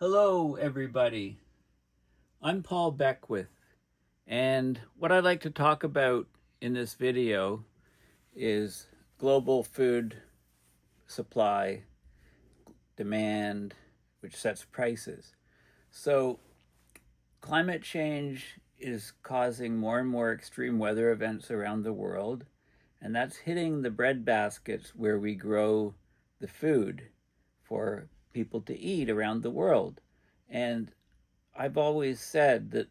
Hello, everybody. I'm Paul Beckwith, and what I'd like to talk about in this video is global food supply, demand, which sets prices. So, climate change is causing more and more extreme weather events around the world, and that's hitting the bread baskets where we grow the food for people to eat around the world. And I've always said that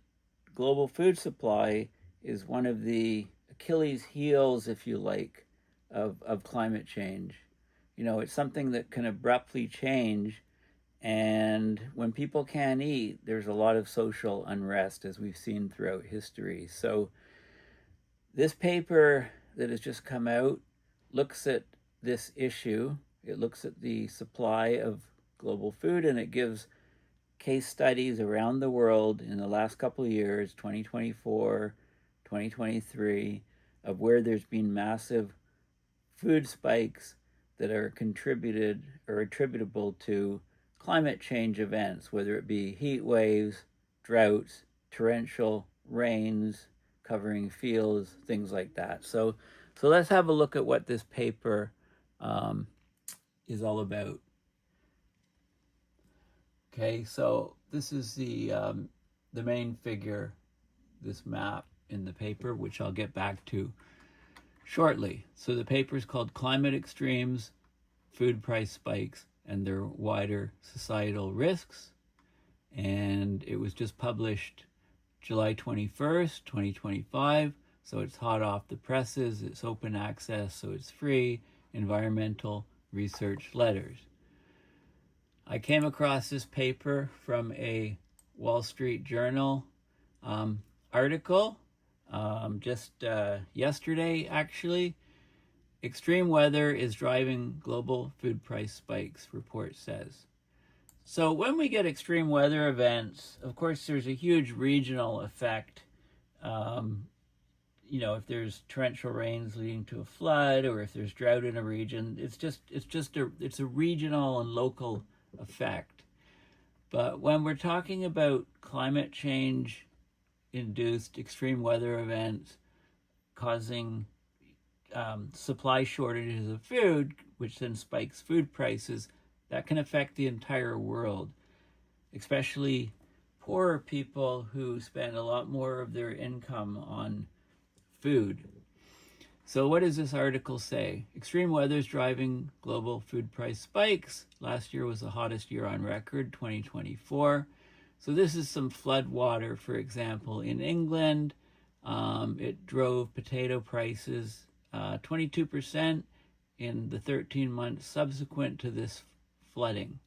global food supply is one of the Achilles heels, if you like, of climate change. You know, it's something that can abruptly change, and when people can't eat, there's a lot of social unrest, as we've seen throughout history. So this paper that has just come out looks at this issue. It looks at the supply of global food, and it gives case studies around the world in the last couple of years, 2024, 2023, of where there's been massive food spikes that are contributed or attributable to climate change events, whether it be heat waves, droughts, torrential rains covering fields, things like that. So let's have a look at what this paper is all about. Okay, so this is the main figure, this map in the paper, which I'll get back to shortly. So the paper is called Climate Extremes, Food Price Spikes, and Their Wider Societal Risks. And it was just published July 21st, 2025. So it's hot off the presses, it's open access, so it's free, environmental research letters. I came across this paper from a Wall Street Journal article just yesterday, actually. Extreme weather is driving global food price spikes, report says. So when we get extreme weather events, of course, there's a huge regional effect. You know, if there's torrential rains leading to a flood, or if there's drought in a region, it's a regional and local effect. But when we're talking about climate change induced extreme weather events causing supply shortages of food, which then spikes food prices, that can affect the entire world, especially poorer people who spend a lot more of their income on food. So what does this article say? Extreme weather is driving global food price spikes. Last year was the hottest year on record, 2024. So this is some flood water, for example, in England. It drove potato prices 22% in the 13 months subsequent to this flooding.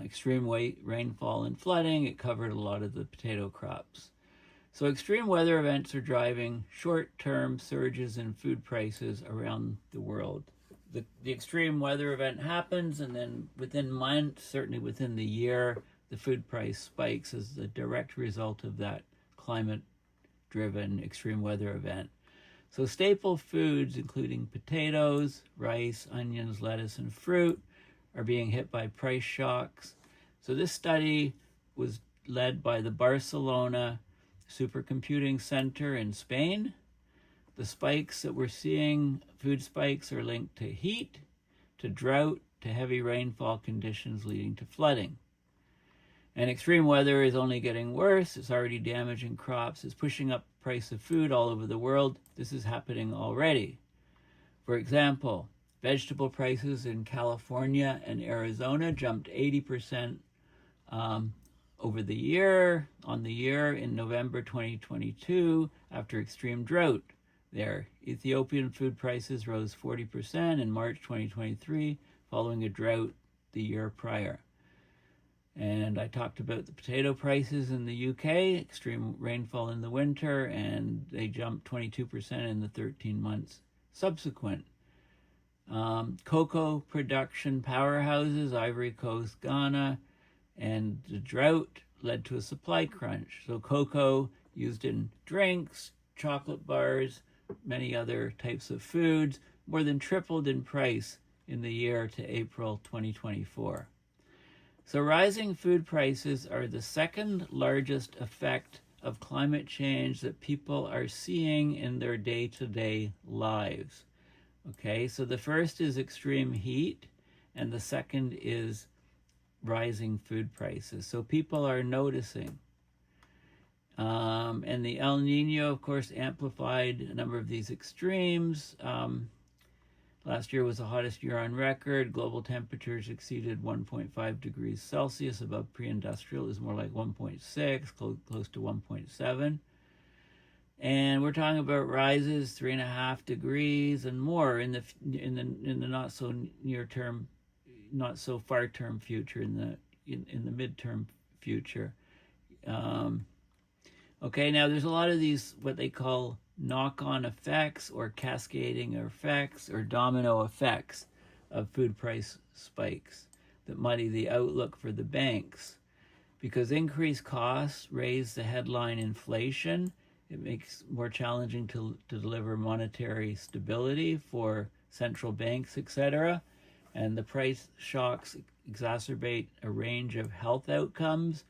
Extreme rainfall and flooding, it covered a lot of the potato crops. So extreme weather events are driving short-term surges in food prices around the world. The extreme weather event happens, and then within months, certainly within the year, the food price spikes as a direct result of that climate-driven extreme weather event. So staple foods, including potatoes, rice, onions, lettuce, and fruit, are being hit by price shocks. So this study was led by the Barcelona Supercomputing Center in Spain. The spikes that we're seeing, food spikes, are linked to heat, to drought, to heavy rainfall conditions leading to flooding. And extreme weather is only getting worse. It's already damaging crops. It's pushing up the price of food all over the world. This is happening already. For example, vegetable prices in California and Arizona jumped 80% over the year, in November 2022, after extreme drought there. Ethiopian food prices rose 40% in March 2023, following a drought the year prior. And I talked about the potato prices in the UK, extreme rainfall in the winter, and they jumped 22% in the 13 months subsequent. Cocoa production powerhouses, Ivory Coast, Ghana, and the drought led to a supply crunch. So cocoa used in drinks, chocolate bars, many other types of foods, more than tripled in price in the year to April 2024. So rising food prices are the second largest effect of climate change that people are seeing in their day-to-day lives. Okay, so the first is extreme heat, and the second is rising food prices. So people are noticing. And the El Nino, of course, amplified a number of these extremes. Last year was the hottest year on record. Global temperatures exceeded 1.5 degrees Celsius above pre-industrial. It was more like 1.6, close to 1.7. And we're talking about rises 3.5 degrees and more in the not so near term, not so far term future, in the midterm future. Okay, now there's a lot of these what they call knock-on effects or cascading effects or domino effects of food price spikes that muddy the outlook for the banks, because increased costs raise the headline inflation. It makes it more challenging to deliver monetary stability for central banks, etc. And the price shocks exacerbate a range of health outcomes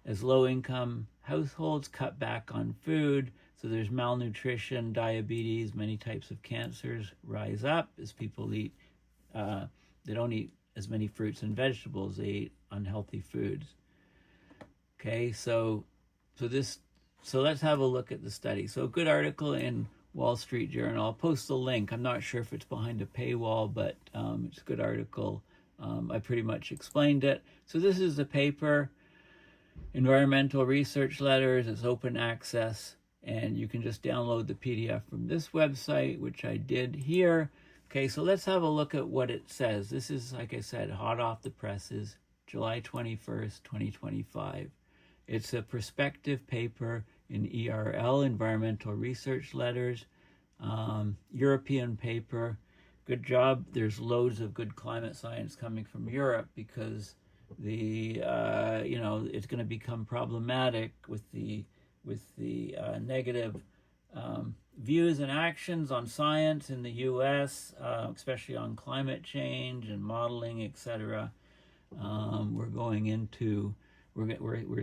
as low-income households cut back on food. So there's malnutrition, diabetes, many types of cancers rise up as people eat. They don't eat as many fruits and vegetables. They eat unhealthy foods. Okay, so let's have a look at the study. So a good article in Wall Street Journal. I'll post the link. I'm not sure if it's behind a paywall, but it's a good article. I pretty much explained it. So this is the paper, Environmental Research Letters. It's open access, and you can just download the PDF from this website, which I did here. Okay, so let's have a look at what it says. This is, like I said, hot off the presses, July 21st, 2025. It's a perspective paper in ERL, Environmental Research Letters, European paper. Good job. There's loads of good climate science coming from Europe, because it's going to become problematic with the negative views and actions on science in the U.S., especially on climate change and modeling, etc. We're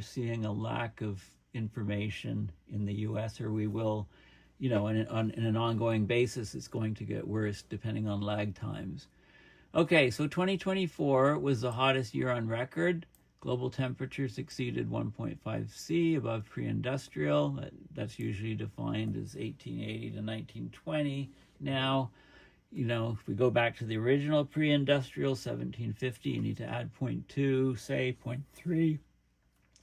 seeing a lack of information in the U.S., or we will, in an ongoing basis, it's going to get worse depending on lag times. Okay, so 2024 was the hottest year on record. Global temperatures exceeded 1.5 C above pre-industrial. That's usually defined as 1880 to 1920. Now, if we go back to the original pre-industrial, 1750, you need to add 0.2, say 0.3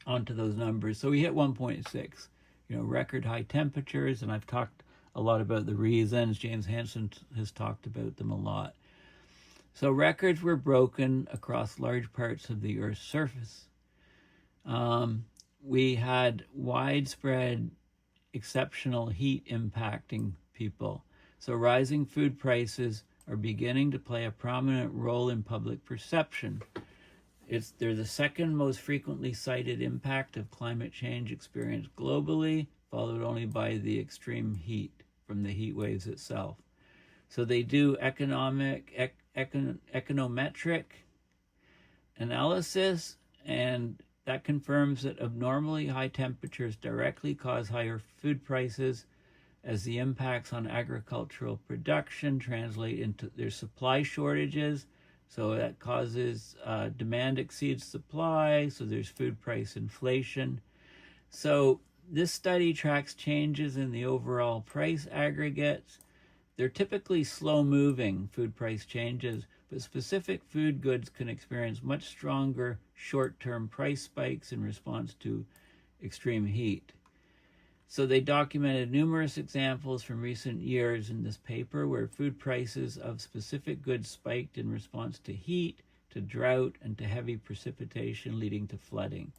onto those numbers. So we hit 1.6, record high temperatures, and I've talked a lot about the reasons. James Hansen has talked about them a lot. So records were broken across large parts of the Earth's surface. We had widespread exceptional heat impacting people. So rising food prices are beginning to play a prominent role in public perception. They're the second most frequently cited impact of climate change experienced globally, followed only by the extreme heat from the heat waves itself. So they do econometric analysis, and that confirms that abnormally high temperatures directly cause higher food prices, as the impacts on agricultural production translate into their supply shortages. So that causes demand exceeds supply, so there's food price inflation. So this study tracks changes in the overall price aggregates. They're typically slow-moving food price changes, but specific food goods can experience much stronger short-term price spikes in response to extreme heat. So they documented numerous examples from recent years in this paper where food prices of specific goods spiked in response to heat, to drought, and to heavy precipitation, leading to flooding.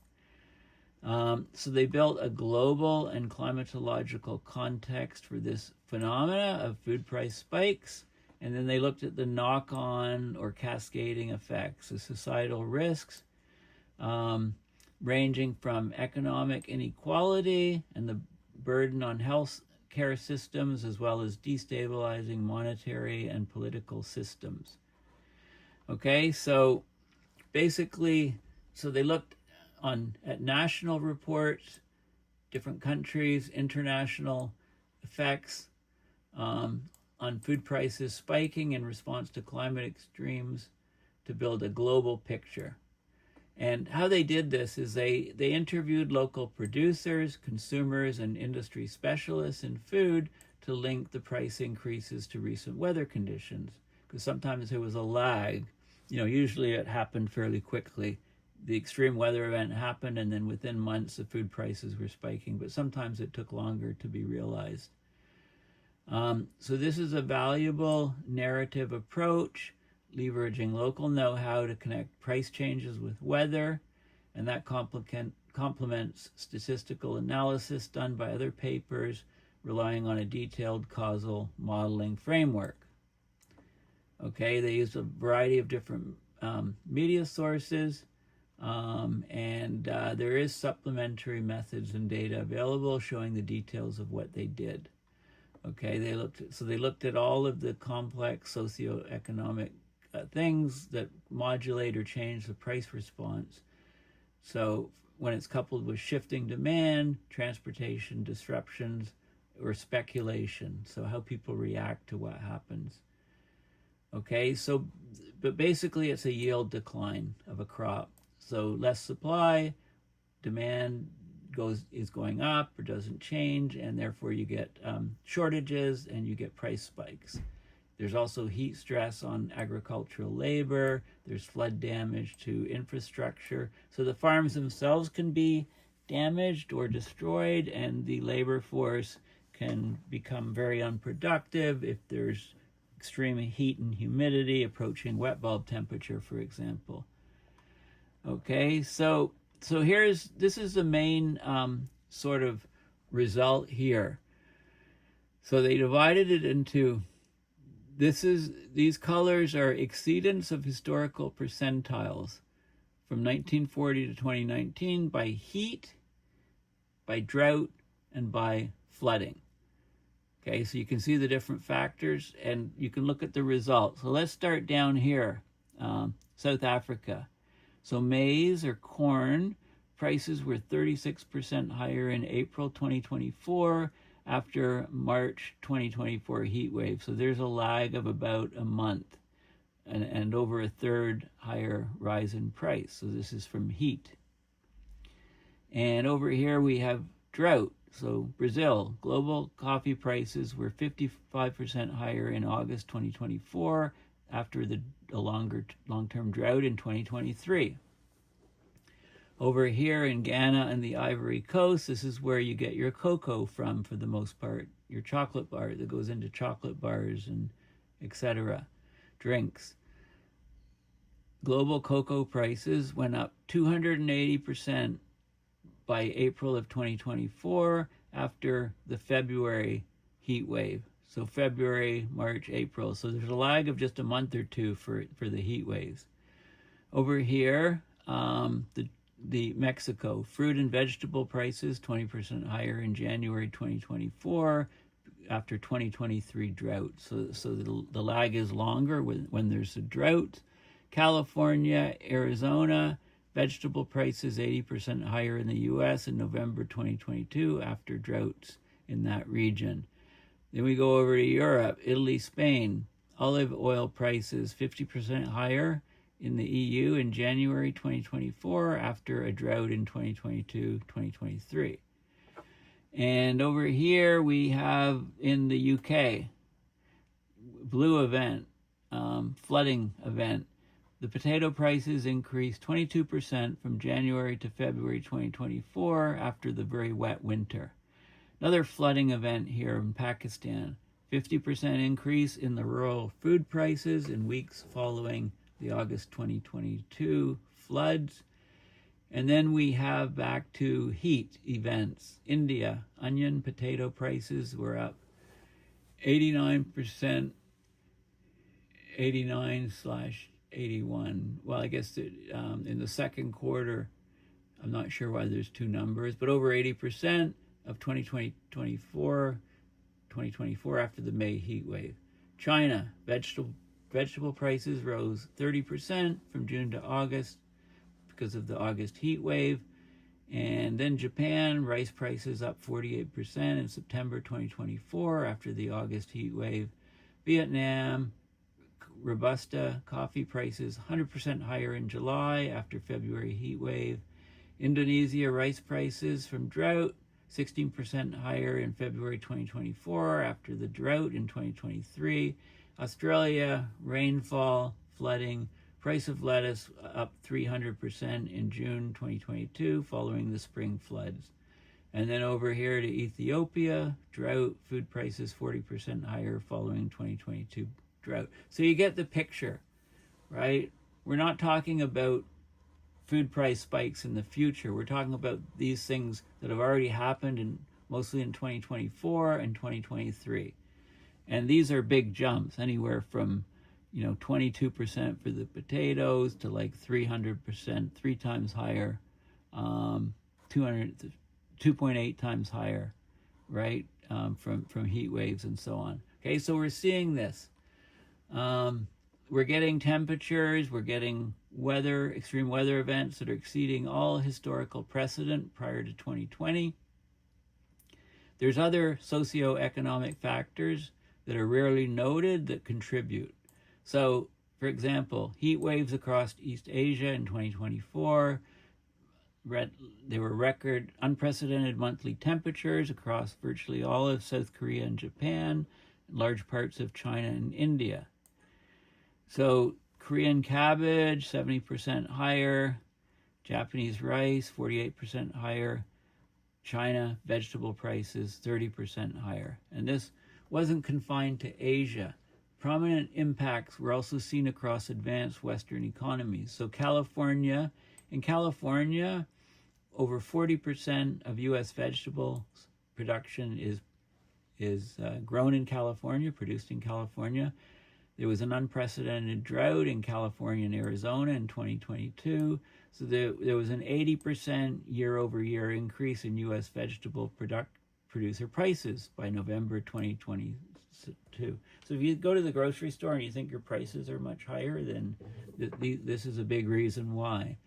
So they built a global and climatological context for this phenomena of food price spikes, and then they looked at the knock-on or cascading effects, the societal risks, ranging from economic inequality and the burden on health care systems, as well as destabilizing monetary and political systems. Okay, so basically so they looked at national reports, different countries, international effects on food prices spiking in response to climate extremes to build a global picture. And how they did this is they interviewed local producers, consumers, and industry specialists in food to link the price increases to recent weather conditions. Because sometimes there was a lag. Usually it happened fairly quickly. The extreme weather event happened, and then within months the food prices were spiking, but sometimes it took longer to be realized. So this is a valuable narrative approach, leveraging local know-how to connect price changes with weather, and that complements statistical analysis done by other papers relying on a detailed causal modeling framework. Okay, they used a variety of different media sources, and there is supplementary methods and data available showing the details of what they did. Okay, they looked at all of the complex socioeconomic things that modulate or change the price response. So when it's coupled with shifting demand, transportation disruptions, or speculation, so how people react to what happens. Okay, but basically it's a yield decline of a crop. So less supply, demand is going up or doesn't change, and therefore you get shortages and you get price spikes. There's also heat stress on agricultural labor. There's flood damage to infrastructure. So the farms themselves can be damaged or destroyed, and the labor force can become very unproductive if there's extreme heat and humidity approaching wet bulb temperature, for example. Okay, so this is the main sort of result here. So they divided it into, these colors are exceedance of historical percentiles from 1940 to 2019 by heat, by drought, and by flooding. Okay, so you can see the different factors and you can look at the results. So let's start down here, South Africa. So maize or corn prices were 36% higher in April 2024 after March 2024 heat wave. So there's a lag of about a month and over a third higher rise in price. So this is from heat. And over here we have drought. So Brazil, global coffee prices were 55% higher in August 2024 after a long-term drought in 2023. Over here in Ghana and the Ivory Coast, this is where you get your cocoa from for the most part, your chocolate bar that goes into chocolate bars and etc. Drinks. Global cocoa prices went up 280% by April of 2024 after the February heat wave. So February, March, April. So there's a lag of just a month or two for the heat waves. Over here, the Mexico fruit and vegetable prices 20% higher in January 2024 after 2023 drought. So the lag is longer when there's a drought. California, Arizona, vegetable prices 80% higher in the U.S. in November 2022 after droughts in that region. Then we go over to Europe, Italy, Spain. Olive oil prices 50% higher in the EU in January 2024 after a drought in 2022-2023. And over here we have in the UK, blue event, flooding event. The potato prices increased 22% from January to February 2024 after the very wet winter. Another flooding event here in Pakistan, 50% increase in the rural food prices in weeks following the August 2022 floods. And then we have back to heat events. India, onion, potato prices were up 89%, 89/81. Well, I guess in the second quarter, I'm not sure why there's two numbers, but over 80% of 2024 after the May heat wave. China, vegetable prices rose 30% from June to August because of the August heat wave. And then Japan, rice prices up 48% in September 2024 after the August heat wave. Vietnam, Robusta coffee prices 100% higher in July after February heat wave. Indonesia, rice prices from drought 16% higher in February 2024 after the drought in 2023. Australia, rainfall, flooding, price of lettuce up 300% in June 2022 following the spring floods. And then over here to Ethiopia, drought, food prices 40% higher following 2022 drought. So you get the picture, right? We're not talking about food price spikes in the future. We're talking about these things that have already happened mostly in 2024 and 2023. And these are big jumps, anywhere from 22% for the potatoes to like 300%, 3 times higher, 2.8 times higher, right? From heat waves and so on. Okay, so we're seeing this. We're getting temperatures, we're getting weather, extreme weather events that are exceeding all historical precedent prior to 2020. There's other socioeconomic factors that are rarely noted that contribute. So, for example, heat waves across East Asia in 2024. There were record unprecedented monthly temperatures across virtually all of South Korea and Japan, large parts of China and India. So Korean cabbage, 70% higher. Japanese rice, 48% higher. China vegetable prices, 30% higher. And this wasn't confined to Asia. Prominent impacts were also seen across advanced Western economies. So in California, over 40% of U.S. vegetable production is grown in California, produced in California. There was an unprecedented drought in California and Arizona in 2022. So there was an 80% year-over-year increase in U.S. vegetable producer prices by November 2022. So if you go to the grocery store and you think your prices are much higher, then this is a big reason why.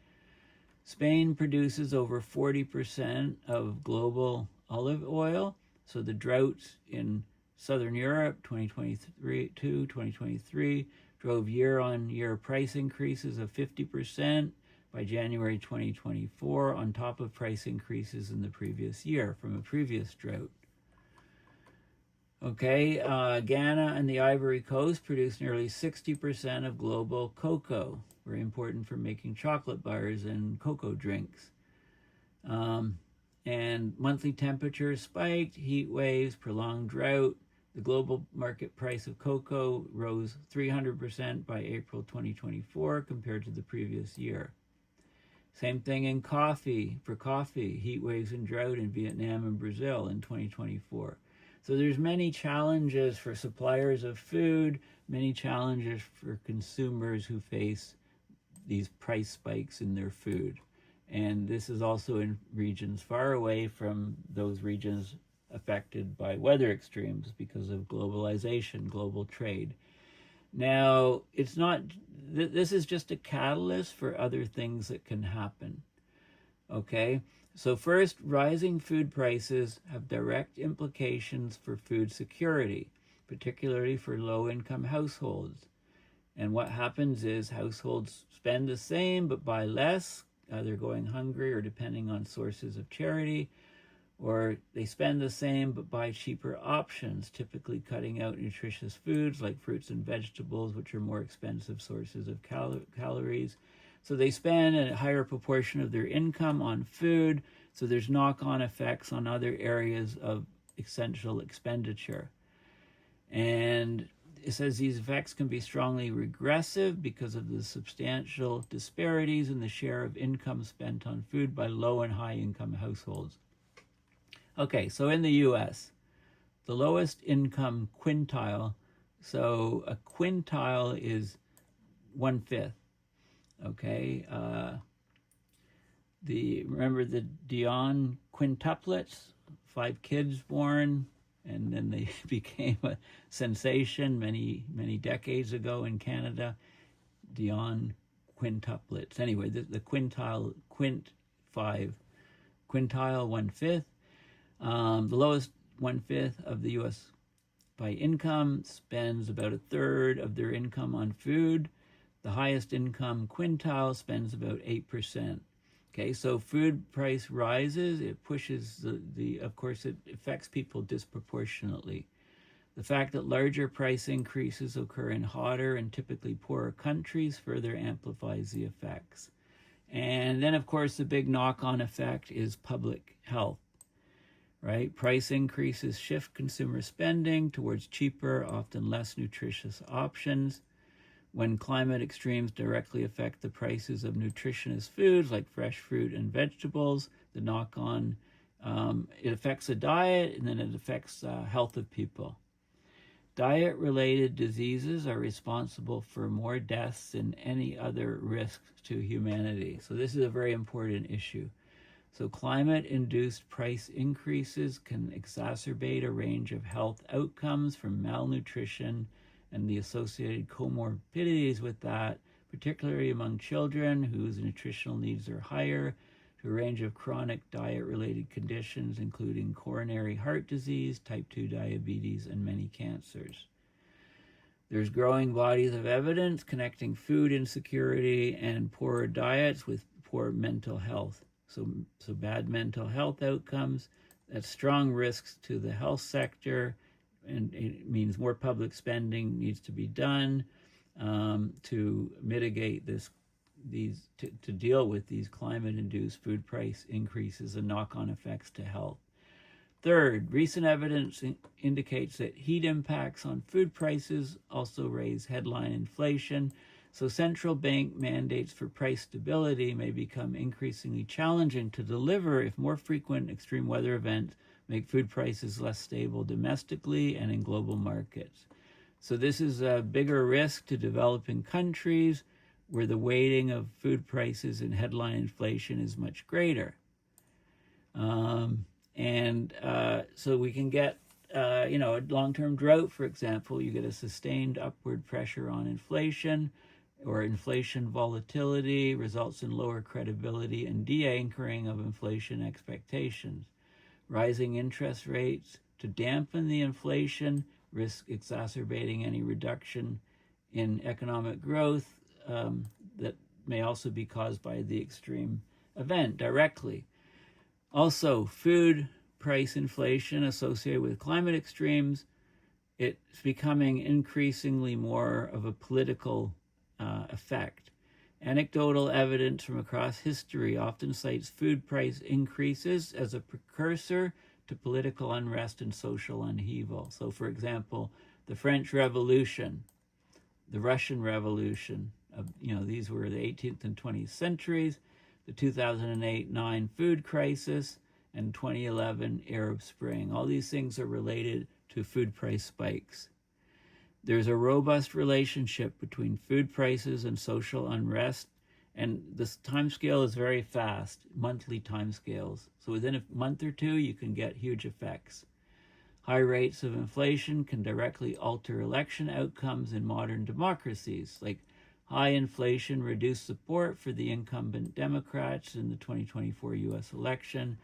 Spain produces over 40% of global olive oil. So the droughts in Southern Europe, 2023, drove year-on-year price increases of 50% by January 2024, on top of price increases in the previous year from a previous drought. Okay, Ghana and the Ivory Coast produce nearly 60% of global cocoa, very important for making chocolate bars and cocoa drinks. And monthly temperatures spiked, heat waves, prolonged drought. The global market price of cocoa rose 300% by April 2024 compared to the previous year. Same thing in coffee, heat waves and drought in Vietnam and Brazil in 2024. So there's many challenges for suppliers of food, many challenges for consumers who face these price spikes in their food. And this is also in regions far away from those regions affected by weather extremes because of globalization, global trade. Now, this is just a catalyst for other things that can happen. Okay? So first, rising food prices have direct implications for food security, particularly for low-income households. And what happens is households spend the same but buy less, either going hungry or depending on sources of charity, or they spend the same but buy cheaper options, typically cutting out nutritious foods like fruits and vegetables, which are more expensive sources of calories. So they spend a higher proportion of their income on food, so there's knock-on effects on other areas of essential expenditure. And it says these effects can be strongly regressive because of the substantial disparities in the share of income spent on food by low and high income households. Okay, so in the U.S., the lowest income quintile, so a quintile is 1/5. Okay, remember the Dion quintuplets, 5 kids born, and then they became a sensation many decades ago in Canada. Dion quintuplets. Anyway, the quintile 1/5. The lowest 1/5 of the U.S. by income spends about 1/3 of their income on food. The highest income quintile spends about 8%. Okay, so food price rises, it pushes of course, it affects people disproportionately. The fact that larger price increases occur in hotter and typically poorer countries further amplifies the effects. And then, of course, the big knock-on effect is public health, right? Price increases shift consumer spending towards cheaper, often less nutritious options. When climate extremes directly affect the prices of nutritious foods like fresh fruit and vegetables, the knock-on, it affects the diet, and then it affects health of people. Diet-related diseases are responsible for more deaths than any other risk to humanity. So this is a very important issue. So climate-induced price increases can exacerbate a range of health outcomes from malnutrition and the associated comorbidities with that, particularly among children whose nutritional needs are higher, to a range of chronic diet-related conditions, including coronary heart disease, type 2 diabetes, and many cancers. There's growing bodies of evidence connecting food insecurity and poorer diets with poor mental health. So bad mental health outcomes, that's strong risks to the health sector, and it means more public spending needs to be done to mitigate to deal with these climate-induced food price increases and knock-on effects to health. Third, recent evidence indicates that heat impacts on food prices also raise headline inflation. So central bank mandates for price stability may become increasingly challenging to deliver if more frequent extreme weather events make food prices less stable domestically and in global markets. So this is a bigger risk to developing countries where the weighting of food prices and headline inflation is much greater. So we can get, a long-term drought, for example, you get a sustained upward pressure on inflation, or inflation volatility results in lower credibility and de-anchoring of inflation expectations. Rising interest rates to dampen the inflation risk exacerbating any reduction in economic growth that may also be caused by the extreme event directly. Also, food price inflation associated with climate extremes, it's becoming increasingly more of a political effect. Anecdotal evidence from across history often cites food price increases as a precursor to political unrest and social upheaval. So, for example, the French Revolution, the Russian Revolution, these were the 18th and 20th centuries, the 2008-9 food crisis, and 2011 Arab Spring. All these things are related to food price spikes. There's a robust relationship between food prices and social unrest, and this time scale is very fast, monthly time scales. So within a month or two, you can get huge effects. High rates of inflation can directly alter election outcomes in modern democracies, like high inflation reduced support for the incumbent Democrats in the 2024 U.S. election,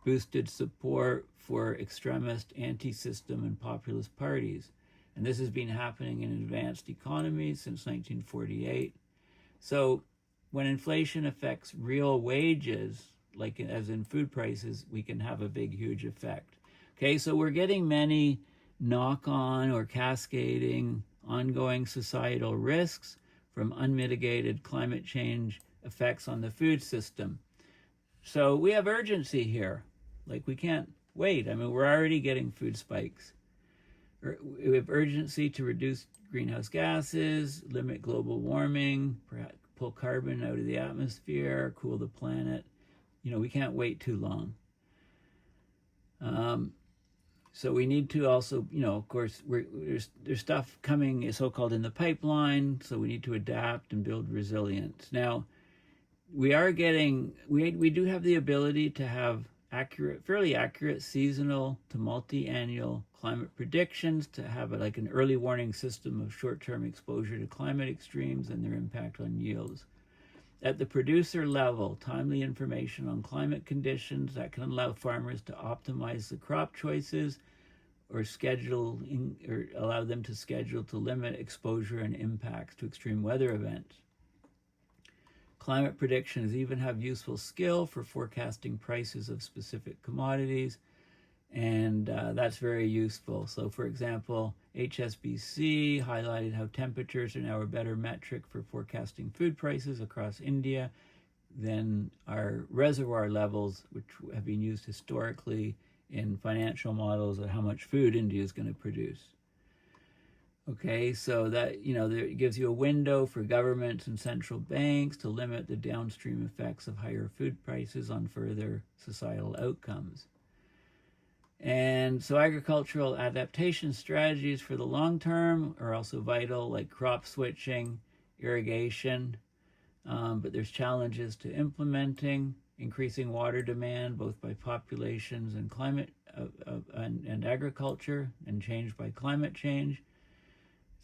boosted support for extremist, anti-system, and populist parties. And this has been happening in advanced economies since 1948. So when inflation affects real wages, like as in food prices, we can have a big, huge effect. Okay, so we're getting many knock-on or cascading ongoing societal risks from unmitigated climate change effects on the food system. So we have urgency here. Like, we can't wait. I mean, we're already getting food spikes. We have urgency to reduce greenhouse gases, limit global warming, perhaps pull carbon out of the atmosphere, cool the planet. We can't wait too long. So we need to also, of course, there's stuff coming so-called in the pipeline, so we need to adapt and build resilience. Now, we do have the ability to have fairly accurate seasonal to multi-annual climate predictions, to have an early warning system of short-term exposure to climate extremes and their impact on yields. At the producer level, timely information on climate conditions that can allow farmers to optimize the crop choices or allow them to schedule to limit exposure and impacts to extreme weather events. Climate predictions even have useful skill for forecasting prices of specific commodities, and that's very useful. So, for example, HSBC highlighted how temperatures are now a better metric for forecasting food prices across India than our reservoir levels, which have been used historically in financial models of how much food India is going to produce. Okay, so that, it gives you a window for governments and central banks to limit the downstream effects of higher food prices on further societal outcomes. And so agricultural adaptation strategies for the long term are also vital, like crop switching, irrigation, but there's challenges to implementing, increasing water demand, both by populations and climate and agriculture, and changed by climate change.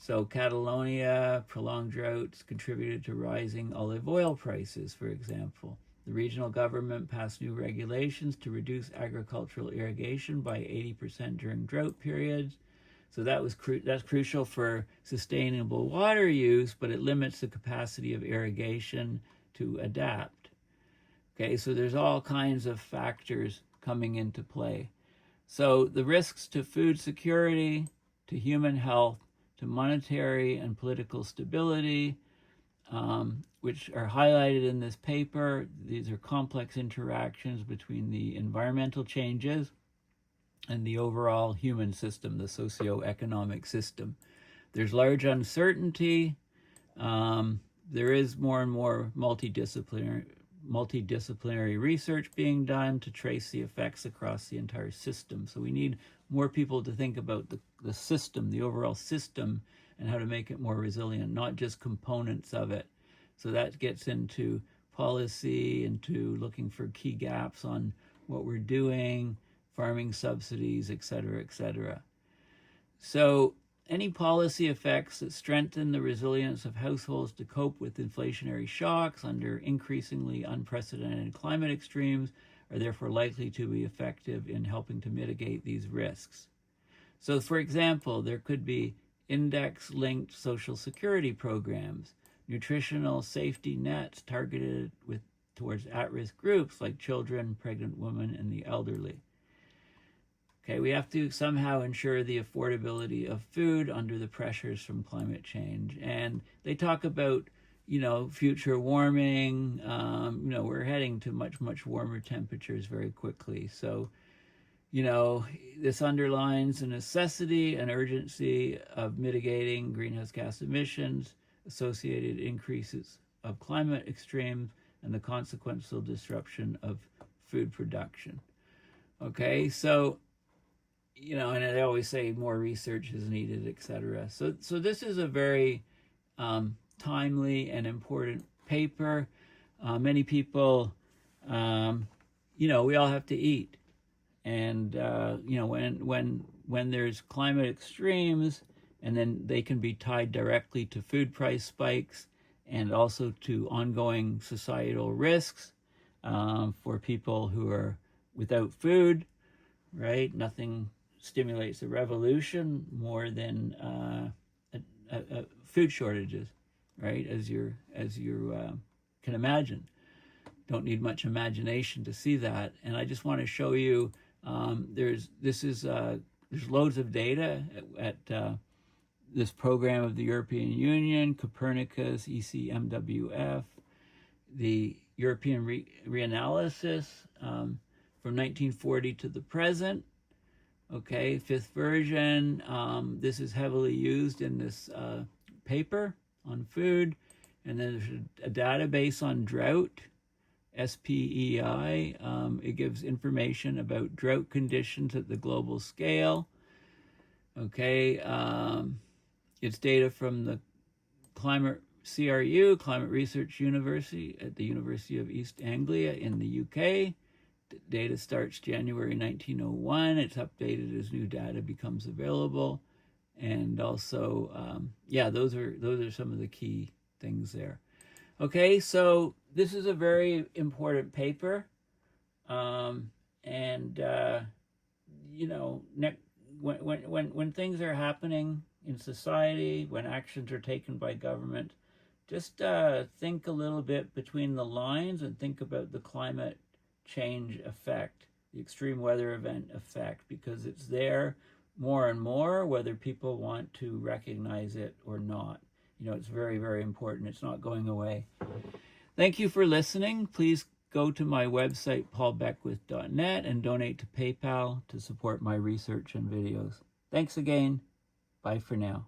So Catalonia, prolonged droughts contributed to rising olive oil prices, for example. The regional government passed new regulations to reduce agricultural irrigation by 80% during drought periods. So that's crucial for sustainable water use, but it limits the capacity of irrigation to adapt. Okay, so there's all kinds of factors coming into play. So the risks to food security, to human health, to monetary and political stability, which are highlighted in this paper. These are complex interactions between the environmental changes and the overall human system, the socio-economic system. There's large uncertainty. There is more and more multidisciplinary research being done to trace the effects across the entire system. So we need more people to think about the system, the overall system, and how to make it more resilient, not just components of it. So that gets into policy, into looking for key gaps on what we're doing, farming subsidies, et cetera, et cetera. So any policy effects that strengthen the resilience of households to cope with inflationary shocks under increasingly unprecedented climate extremes are therefore likely to be effective in helping to mitigate these risks. So, for example, there could be index-linked social security programs, nutritional safety nets targeted towards at-risk groups like children, pregnant women, and the elderly. Okay, we have to somehow ensure the affordability of food under the pressures from climate change. And they talk about, future warming. We're heading to much, much warmer temperatures very quickly. So, this underlines the necessity and urgency of mitigating greenhouse gas emissions, associated increases of climate extremes, and the consequential disruption of food production. Okay, so, and I always say more research is needed, etc. So this is a very timely and important paper. Many people, we all have to eat. And, when there's climate extremes, and then they can be tied directly to food price spikes and also to ongoing societal risks for people who are without food, right? Nothing stimulates a revolution more than food shortages, right? As you can imagine. Don't need much imagination to see that. And I just want to show you, there's loads of data at this program of the European Union, Copernicus, ECMWF, the European reanalysis from 1940 to the present. Okay, 5th version. This is heavily used in this paper on food. And then there's a database on drought, SPEI. It gives information about drought conditions at the global scale. Okay, it's data from the CRU, Climate Research University at the University of East Anglia in the UK. Data starts January 1901. It's updated as new data becomes available. And also, those are some of the key things there. Okay, so this is a very important paper. And you know, when things are happening in society, when actions are taken by government, just think a little bit between the lines and think about the climate change effect, the extreme weather event effect, because it's there more and more, whether people want to recognize it or not. You know, it's very, very important. It's not going away. Thank you for listening. Please go to my website, paulbeckwith.net, and donate to PayPal to support my research and videos. Thanks again. Bye for now.